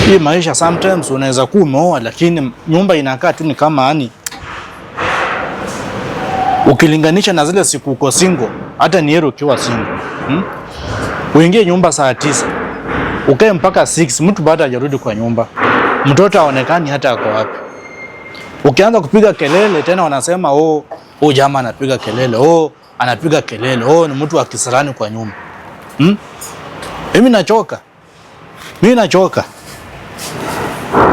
Hii maisha sometimes unaweza kuwa umeoa lakini nyumba inakaa tu ni kama ani. Ukilinganisha na zile siku uko single, hata ni heri ukiwa single. Uingie nyumba saa 9. Ukae mpaka 6, mtu bado hajarudi kwa nyumba. Mtoto haonekani hata ako wapi. Ukianza kupiga kelele tena wanasema jamaa anapiga kelele. Anapiga kelele. Ni mtu wa kisirani kwa nyumba. Mimi nachoka.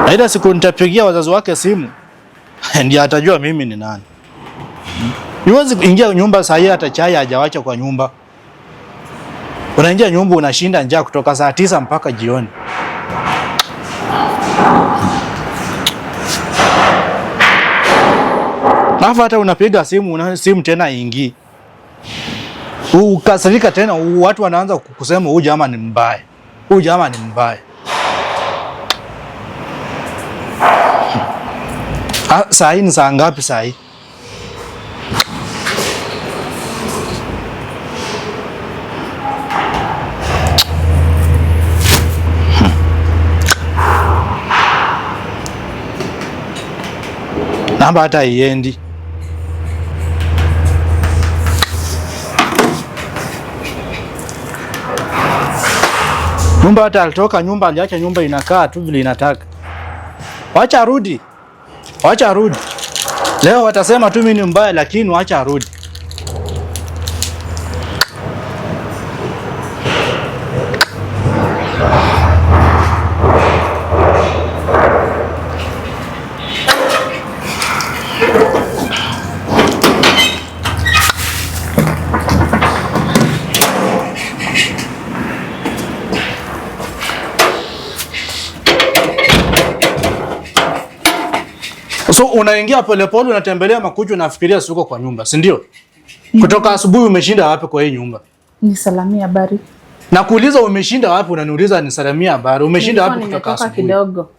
Na ile siku nitapigia wazazi wake simu, ndiye atajua mimi ni nani. Niwezi kuingia nyumba saa hii hata chai hajawacha kwa nyumba. Unaingia nyumba unashinda njaa kutoka saa 9 mpaka jioni. Hata unapiga simu tena ingii. Ukasirika tena watu wanaanza kusema huyu jamaa ni mbaya. Saa hii ni saa ngapi saa hii? Namba hata iendi. Nyumba hata alitoka nyumba, aliacha nyumba inakaa tu vile inataka. Wacha arudi. Leo watasema tu mimi ni mbaya lakini wacha arudi. So unaingia polepole unatembelea makuchu unafikiria siko kwa nyumba, si ndio? Kutoka asubuhi umeshinda wapi kwa hii nyumba? Ni salamia habari. Nakuuliza umeshinda wapi unaniuliza ni salamia habari. Umeshinda wapi kutoka asubuhi? Kidogo.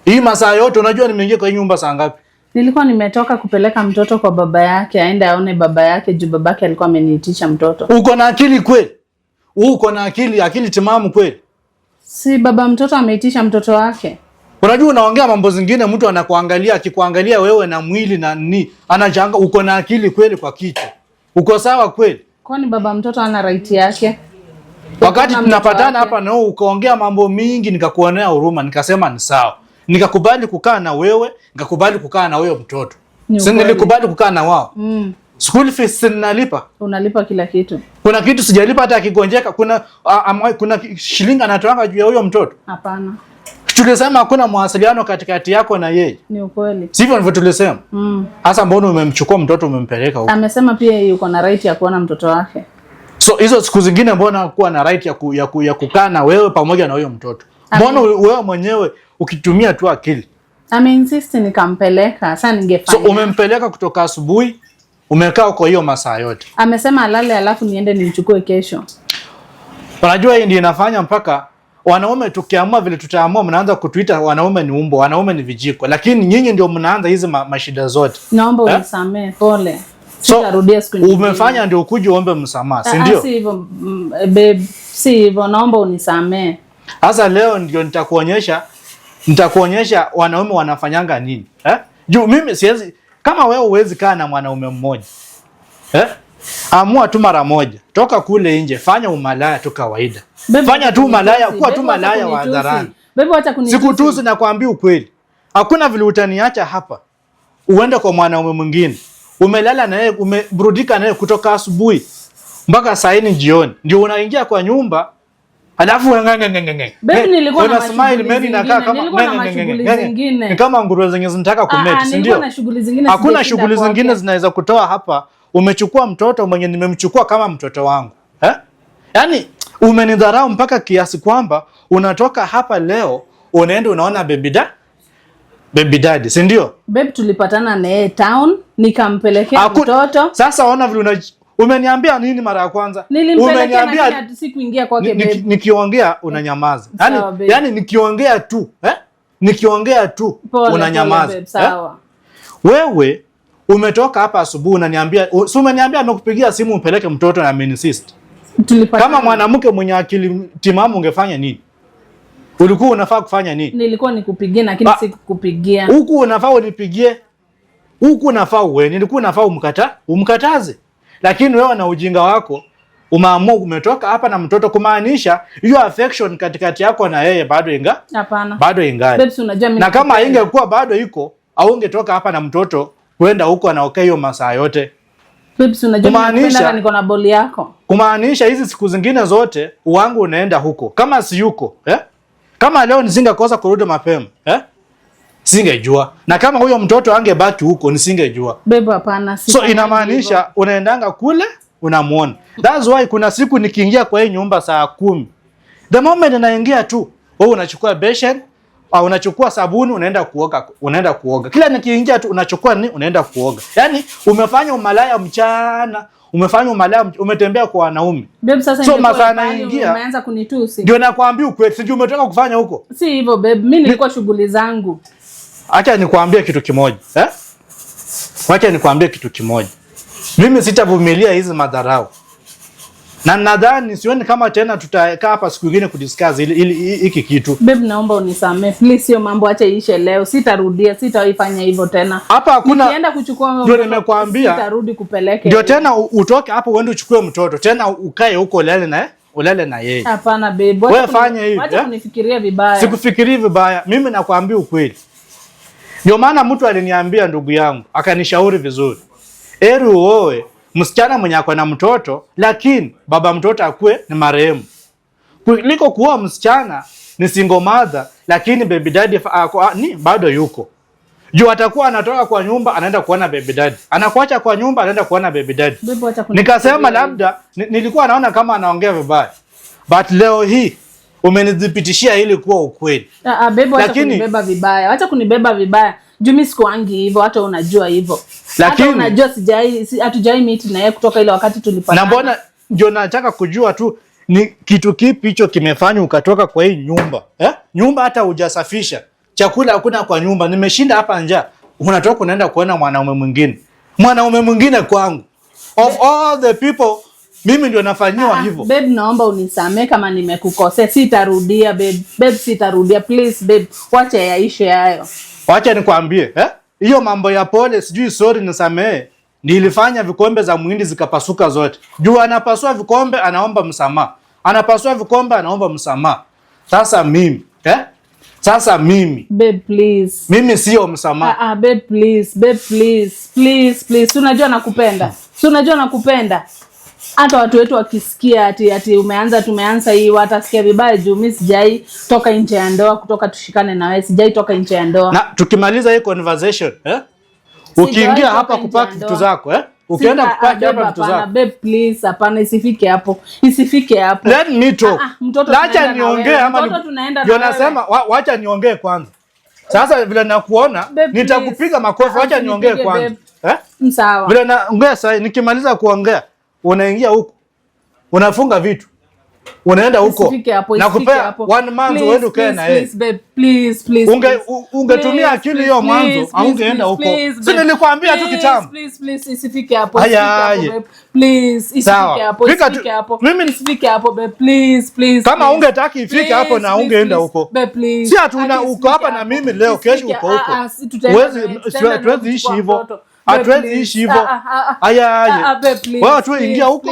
Hii masaa yote unajua nimeingia kwa hii nyumba saa ngapi? Nilikuwa nimetoka kupeleka mtoto kwa baba yake, aende aone baba yake juu babake alikuwa ameniitisha mtoto. Uko na akili kweli? Uko na akili timamu kweli? Si baba mtoto ameitisha mtoto wake. Unajua unaongea mambo zingine mtu anakuangalia akikuangalia wewe na mwili na nini anachanga. Uko na akili kweli kwa kichwa? Uko sawa kweli? Kwani baba mtoto ana right yake? Wakati tunapatana hapa na wewe ukaongea mambo mingi nikakuonea huruma nikasema ni sawa. Nikakubali kukaa na wewe, nikakubali kukaa na wewe mtoto. Sasa nilikubali kukaa na wao. School fees ninalipa. Unalipa kila kitu. Kuna kitu sijalipa hata akigonjeka. Kuna shilingi anatoanga juu ya huyo mtoto? Hapana. Tulisema hakuna mawasiliano katikati yako na yeye. Ni ukweli. Sivyo ndivyo tulisema? Hasa mbona umemchukua mtoto umempeleka huko? Amesema pia yuko na right ya kuona mtoto wake. So hizo siku zingine mbona kuwa na right ya kukaa na wewe pamoja na huyo mtoto? Mbona wewe mwenyewe ukitumia tu akili? Insist nikampeleka. Sasa ningefanya. So umempeleka kutoka asubuhi, umekaa kwa hiyo masaa yote. Amesema alale alafu niende nimchukue kesho. Unajua hii ndio inafanya mpaka wanaume tukiamua vile tutaamua mnaanza kutuita wanaume ni umbo, wanaume ni vijiko. Lakini nyinyi ndio mnaanza hizi mashida zote. Naomba unisamee, pole. Sitarudia siku nyingine. Umefanya ndio ukuje uombe msamaha, si ndio? Si hivyo babe, si hivyo, naomba unisamee. Sasa leo ndio nitakuonyesha wanaume wanafanyanga nini. Juu mimi siwezi kama wewe huwezi kaa na mwanaume mmoja. Amua tu mara moja. Toka kule nje, fanya umalaya tu kawaida. Fanya tu umalaya, kuwa tu malaya wa hadharani. Bebe acha kunitusi. Sikutusi na kuambia ukweli. Hakuna vile utaniacha hapa. Uende kwa mwanaume mwingine. Umelala na yeye, umeburudika na yeye kutoka asubuhi mpaka saa 4 jioni. Ndio unaingia kwa nyumba. Alafu Baby nilikuwa na smile meni nakaa kama ni kama nguruwe zenye zinataka kumeti, si ndio? Hakuna shughuli zingine zinaweza kutoa hapa. Umechukua mtoto mwenye nimemchukua kama mtoto wangu. Yaani umenidharau mpaka kiasi kwamba unatoka hapa leo unaenda unaona baby daddy, si ndio? Babe tulipatana na yeye town, nikampelekea mtoto. Sasa ona vile umeniambia nini mara ya kwanza? Umeniambia si kuingia kwake babe. Nikiongea unanyamaza. Yaani nikiongea tu, nikiongea tu unanyamaza. Sawa. Wewe umetoka hapa asubuhi unaniambia, si umeniambia amekupigia simu upeleke mtoto na ameninsist. Kama mwanamke mwenye akili timamu ungefanya nini? Ulikuwa unafaa kufanya nini? Nilikuwa nikupigie lakini sikukupigia. Huku unafaa unipigie. Huku unafaa uwe. Nilikuwa unafaa umkataze. Lakini wewe na ujinga wako umeamua umetoka hapa na mtoto, kumaanisha hiyo affection katikati yako na yeye bado Hapana. Bado ingali. Babes, unajua mimi. Na kama ingekuwa bado iko au ungetoka hapa na mtoto kwenda huko anaokaa hiyo masaa yote. Babes, unajua mimi niko na boli yako. Kumaanisha hizi siku zingine zote uwangu unaenda huko. Kama si yuko, Kama leo nisingekosa kurudi mapema, singejua. Na kama huyo mtoto angebaki huko nisingejua. Bebe, hapana. So inamaanisha unaendanga kule unamuona. That's why kuna siku nikiingia kwa hii nyumba saa 10. The moment naingia tu, wewe unachukua beshen au unachukua sabuni unaenda kuoga. Kila nikiingia tu unachukua unaenda kuoga. Yaani umefanya umalaya mchana, umefanya umalaya, umetembea kwa wanaume. Babe, sasa so masaa naingia umeanza kunitusi. Ndio nakwambia ukweli, sijui umetoka kufanya huko. Si hivyo babe, mimi nilikuwa shughuli zangu. Acha nikwambie kitu kimoja, Wacha nikwambie kitu kimoja. Mimi sitavumilia hizi madharau. Na nadhani sioni kama tena tutakaa hapa siku nyingine kudiscuss hiki kitu. Babe, naomba unisamee. Please, hiyo mambo acha iishe leo. Sitarudia, sitaifanya hivyo tena. Hapa hakuna. Nikienda kuchukua ndio nimekwambia. Sitarudi kupeleke. Ndio tena utoke hapo uende uchukue mtoto. Tena ukae huko ulale na yeye. Hapana babe. Wewe fanya hivi. Acha kunifikiria vibaya. Sikufikirii vibaya. Mimi nakwambia ukweli. Ndio maana mtu aliniambia, ndugu yangu, akanishauri vizuri. Heri uoe msichana mwenye ako na mtoto lakini baba mtoto akue ni marehemu, kuliko kuoa msichana ni single mother lakini baby daddy bado yuko. Juu atakuwa anatoka kwa nyumba anaenda kuona baby daddy, anakuacha kwa nyumba anaenda kuona baby daddy. Nikasema labda nilikuwa naona kama anaongea vibaya, but leo hii umenidhibitishia ili kuwa ukweli. Babe, acha kunibeba vibaya. Acha kunibeba vibaya. Juu mimi sikuangi hivyo, hata unajua hivyo. Lakini hata unajua hatujai meet na yeye kutoka ile wakati tulipatana. Na mbona ndio nataka kujua tu ni kitu kipi hicho kimefanya ukatoka kwa hii nyumba? Nyumba hata hujasafisha. Chakula hakuna kwa nyumba. Nimeshinda hapa njaa. Unatoka unaenda kuona mwanaume mwingine. Mwanaume mwingine kwangu. Of all the people mimi ndio nafanyiwa hivyo. Babe, naomba unisamee kama nimekukosea. Sitarudia babe. Babe, sitarudia. Please babe, wacha yaishe hayo. Wacha nikwambie, hiyo mambo ya pole sijui sorry nisamee, nilifanya vikombe za muhindi zikapasuka zote. Juu anapasua vikombe anaomba msamaha. Anapasua vikombe anaomba msamaha. Sasa mimi, Sasa mimi. Babe, please. Mimi sio msamaha. Babe, please. Babe, please. Please. Unajua nakupenda. Unajua nakupenda. Hata watu wetu wakisikia ati tumeanza hii watasikia vibaya juu mimi sijai toka nje ya ndoa kutoka tushikane na wewe. Sijai toka nje ya ndoa. Na tukimaliza hii conversation, ukiingia hapa kupaka vitu zako, ukienda kupaka hapa vitu zako. Babe, please, hapana, isifike hapo. Isifike hapo. Let me talk. Acha niongee ama mtoto tunaenda na wewe. Ndio nasema wacha niongee kwanza. Sasa vile nakuona nitakupiga makofi, wacha niongee kwanza. Sawa. Vile naongea sasa nikimaliza kuongea unaingia huko. Unafunga vitu. Unaenda huko. Nakupea 1 month uende ukae na yeye. Please. Ungetumia akili hiyo mwanzo au ungeenda huko. Si nilikwambia tu kitambo. Please isifike hapo. Please isifike hapo. Isifike hapo babe. Please. Kama ungetaki ifike hapo na ungeenda huko. Si hatuna uko hapa na mimi leo, kesho uko huko. Tuwezi ishi hivyo. Hatuwezi ishi hivyo. Wewe tu ingia huko.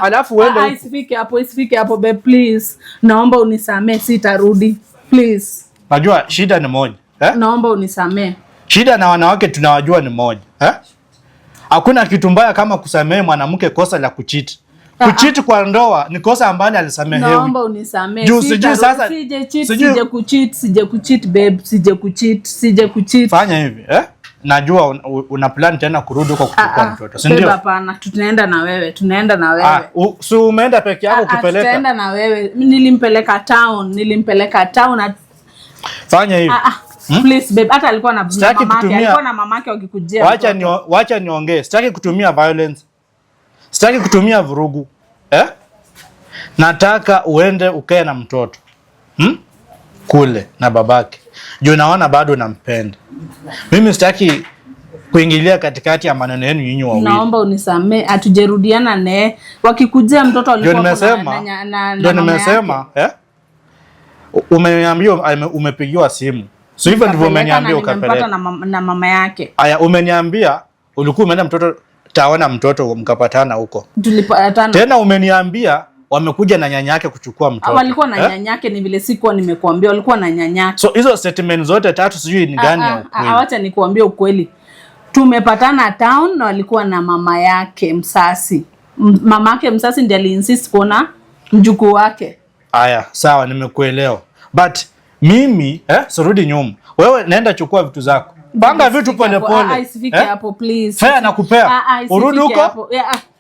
Alafu uende huko. Isifike hapo babe, please. Naomba unisamee, sitarudi. Please. Najua shida ni moja. Naomba unisamee. Shida na wanawake tunawajua ni moja. Hakuna kitu mbaya kama kusamee mwanamke kosa la kucheat. Kucheat kwa ndoa ni kosa ambalo alisamehewi. Naomba unisamee. Sijui sasa. Sije kucheat babe, sije kucheat. Fanya hivi, Najua una plan tena kurudi huko kuchukua mtoto. Si ndio? Hapana, tunaenda na wewe. Si umeenda peke yako kupeleka? Tutaenda na wewe. Nilimpeleka town. Fanya hivi. Please babe, hata alikuwa na mamake wakikujia. Wacha niongee. Sitaki kutumia violence. Sitaki kutumia vurugu. Nataka uende ukae na mtoto. Kule na babake. Juu naona bado nampenda. Mimi sitaki kuingilia katikati ya maneno yenu nyinyi wawili. Naomba unisamee, atujerudiana naye. Wakikujia mtoto alikuwa ndio nimesema umeniambia umepigiwa simu. So hivyo ndivyo umeniambia ukapeleka na mama yake. Aya, umeniambia ulikuwa umeenda mtoto taona mtoto mkapatana huko. Tulipatana. Tena umeniambia wamekuja na nyanya yake kuchukua mtoto. Walikuwa na nyanya yake, ni vile sikuwa nimekuambia walikuwa na nyanya yake. So hizo statement zote tatu sijui ni gani ya ukweli. Acha nikuambie ukweli. Tumepatana town na walikuwa na mama yake msasi. Mama yake msasi ndiye aliinsist kuona mjukuu wake. Aya, sawa nimekuelewa. But mimi surudi nyuma. Wewe naenda chukua vitu zako. Panga vitu pole pole. Isifike hapo please. Fea nakupea. Urudi huko.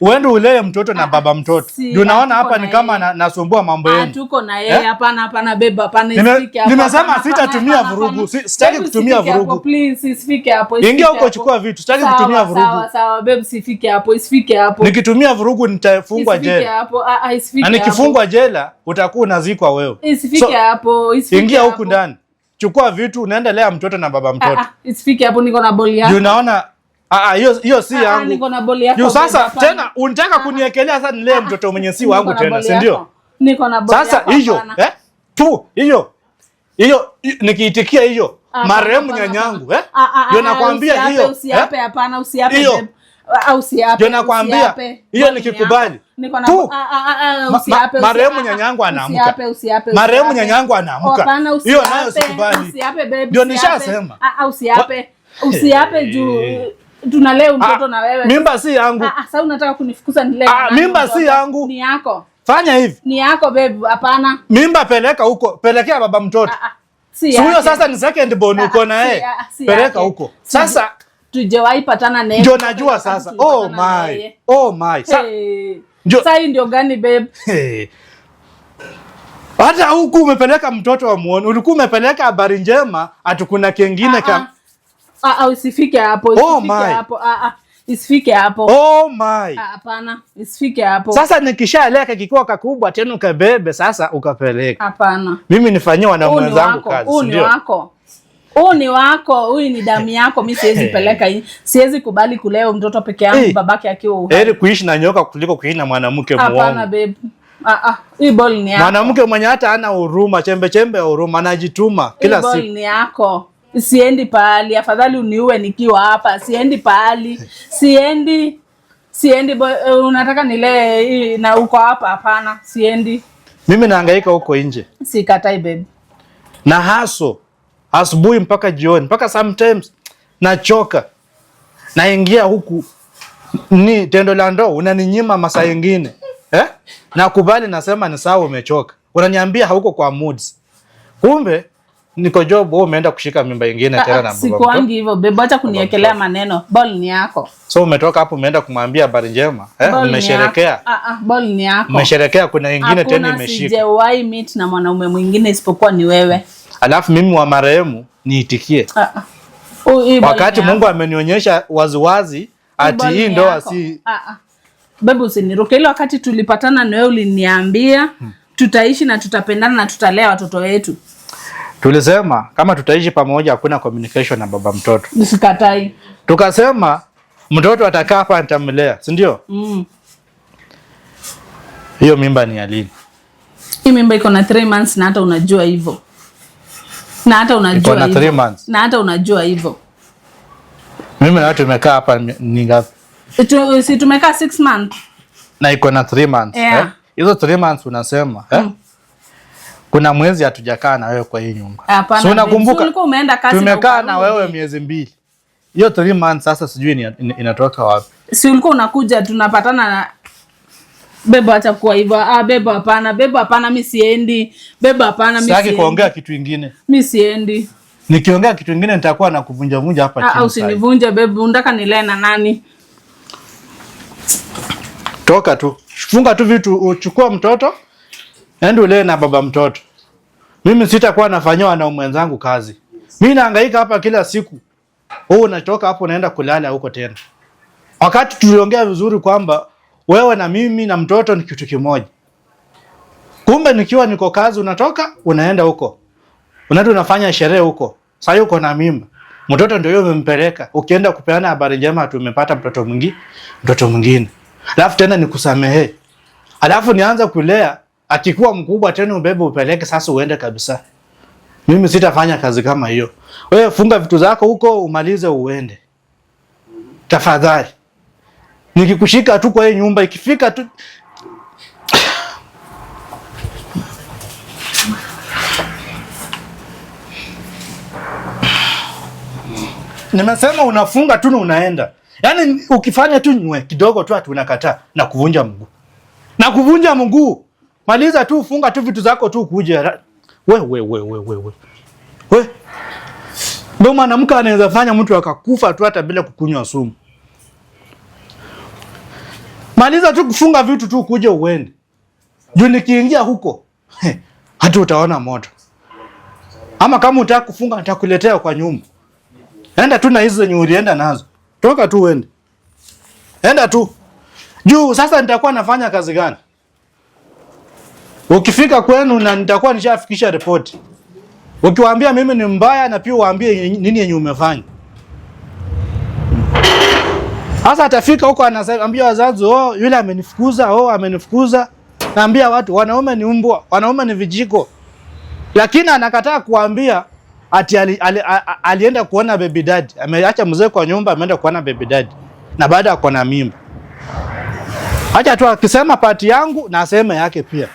Uende ulee mtoto na baba mtoto. Ndio naona hapa ni kama nasumbua mambo yenu. Tuko na yeye hapana beba hapana isifike hapo. Nimesema sitatumia vurugu. Sitaki kutumia vurugu. Please isifike hapo. Ingia huko chukua vitu. Sitaki kutumia vurugu. Sawa babe isifike hapo. Isifike hapo. Nikitumia vurugu nitafungwa jela. Isifike hapo. Isifike hapo. Na nikifungwa jela utakuwa unazikwa wewe. Isifike hapo. Ingia huko ndani. Chukua vitu unaenda lea mtoto na baba mtoto. Isifike hapo, niko na boli yako. Unaona hiyo si yangu. Niko na boli yako. Sasa tena unataka kuniekelea sasa nilee mtoto mwenye si wangu tena, si ndio? Niko na boli yako. Sasa hiyo hiyo nikiitikia hiyo marehemu nyanyangu ndio nakwambia hiyo. Usiape hapana, usiape. Usiape. Ndio nakwambia hiyo nikikubali. Marehemu nyanyangu anaamka. Marehemu nyanyangu anaamka. Hiyo nayo sikubali. Ndio nishasema. Usiape juu tunalea mtoto na wewe. Mimba si yangu. Sasa unataka kunifukuza nilee. Mimba si yangu. Ni yako. Fanya hivi. Ni yako babe, hapana. Mimba peleka huko. Pelekea baba mtoto. Si yake. Huyo sasa ni second born uko na yeye. Peleka huko. Sasa tujewahi patana naye. Ndio najua sasa. Oh my. Sasa ndio gani babe? Hata huku umepeleka mtoto wa muone. Ulikuwa umepeleka habari njema atukuna kingine kama usifike hapo, isifike hapo. Isifike hapo. Oh my. Hapana, isifike hapo. Sasa nikishaeleka kikua kakubwa tena ukabebe sasa ukapeleka. Hapana. Mimi nifanyie na mwenzangu kazi. Huu ni wako. Huu ni wako, huu ni damu yako, mimi siwezi peleka hii. Siwezi kubali kulea mtoto peke yangu babake akiwa uhai. Heri kuishi na nyoka kuliko kuishi na mwanamke muongo. Hapana babe. Hii ball ni yako. Mwanamke mwenye hata hana huruma, chembe chembe ya huruma, anajituma kila siku. Hii ball ni yako. Siendi pahali, afadhali uniue nikiwa hapa. Siendi pahali. Siendi unataka nilee na uko hapa? Hapana, siendi. Mimi nahangaika huko nje. Sikatai babe. Na haso asubuhi mpaka jioni, mpaka sometimes nachoka. Naingia huku ni tendo la ndoa unaninyima masaa mengine. Nakubali nasema ni sawa umechoka. Unaniambia hauko kwa moods. Kumbe niko job wewe umeenda kushika mimba nyingine tena na baba. Sikuangi hivyo bebe, acha kuniekelea maneno. Ball ni yako. So umetoka hapo umeenda kumwambia habari njema, umesherekea. Ball ni yako. Umesherekea kuna nyingine tena imeshika. Sijawahi meet na mwanaume mwingine isipokuwa ni wewe. Alafu mimi wa marehemu niitikie. Wakati Mungu amenionyesha waziwazi ati hii ndoa si Babu usiniruke. Ile wakati tulipatana na wewe uliniambia tutaishi na tutapendana na tutalea watoto wetu. Tulisema kama tutaishi pamoja hakuna communication na baba mtoto. Nisikatai. Tukasema mtoto atakaa hapa nitamlea, si ndio? Hiyo mimba ni ya lini? Hii mimba iko na 3 months na hata unajua hivyo. Na hata unajua hivyo. 3 months. Na hata unajua hivyo. Mimi na watu tumekaa hapa ni ngapi? Si tumekaa 6 months. Na iko na 3 months. Hizo 3 months unasema, kuna mwezi hatujakaa na wewe kwa hii nyumba. So unakumbuka ulikuwa umeenda kazi tumekaa na wewe miezi 2. Hiyo 3 months sasa sijui inatoka wapi. Si ulikuwa unakuja tunapatana na beba atakuwa hivyo. Beba hapana mimi siendi. Beba hapana mimi siendi. Sitaki kuongea kitu kingine. Mimi siendi. Nikiongea kitu kingine nitakuwa na kuvunja hapa chini. Usinivunje bebe, unataka nilee na nani? Toka tu. Funga tu vitu, uchukua mtoto. Ende ulee na baba mtoto. Mimi sitakuwa nafanywa na mwenzangu kazi. Mimi nahangaika hapa kila siku. Wewe unatoka hapo unaenda kulala huko tena. Wakati tuliongea vizuri kwamba wewe na mimi na mtoto ni kitu kimoja. Kumbe nikiwa niko kazi unatoka unaenda huko. Unaenda unafanya sherehe huko. Sasa uko na mimba. Mtoto ndio yeye umempeleka. Ukienda kupeana habari njema tumepata mtoto mwingine. Alafu tena nikusamehe. Alafu nianza kulea, akikuwa mkubwa tena ubebe upeleke sasa uende kabisa. Mimi sitafanya kazi kama hiyo. Wewe funga vitu zako huko umalize uende. Tafadhali. Nikikushika tu kwa hii nyumba ikifika tu nimesema unafunga tu na unaenda. Yaani ukifanya tu nywe kidogo tu ati unakataa na kuvunja mguu. Na kuvunja mguu. Maliza tu funga tu vitu zako tu kuje. We. Ndio mwanamke anaweza fanya mtu akakufa tu hata bila kukunywa sumu. Maliza tu kufunga vitu tu kuje uende. Juu nikiingia huko hata utaona moto. Ama kama utaka kufunga nitakuletea kwa nyumba. Enda tu na hizo zenye ulienda nazo. Toka tu uende. Enda tu. Juu sasa nitakuwa nafanya kazi gani? Ukifika kwenu na nitakuwa nishafikisha ripoti. Ukiwaambia mimi ni mbaya na pia uwaambie nini yenye umefanya. Sasa atafika huko anaambia wazazi, "Oh, yule amenifukuza." Naambia watu, wanaume ni mbwa, wanaume ni vijiko. Lakini anakataa kuambia ati alienda kuona baby daddy. Ameacha mzee kwa nyumba ameenda kuona baby daddy. Na baada ako na mimba. Acha tu akisema pati yangu na aseme yake pia.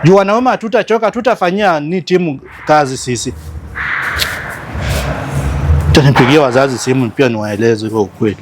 Juu wanaume hatutachoka, tutafanyia ni timu kazi sisi. Tunipigie wazazi simu pia niwaeleze kwa ukweli.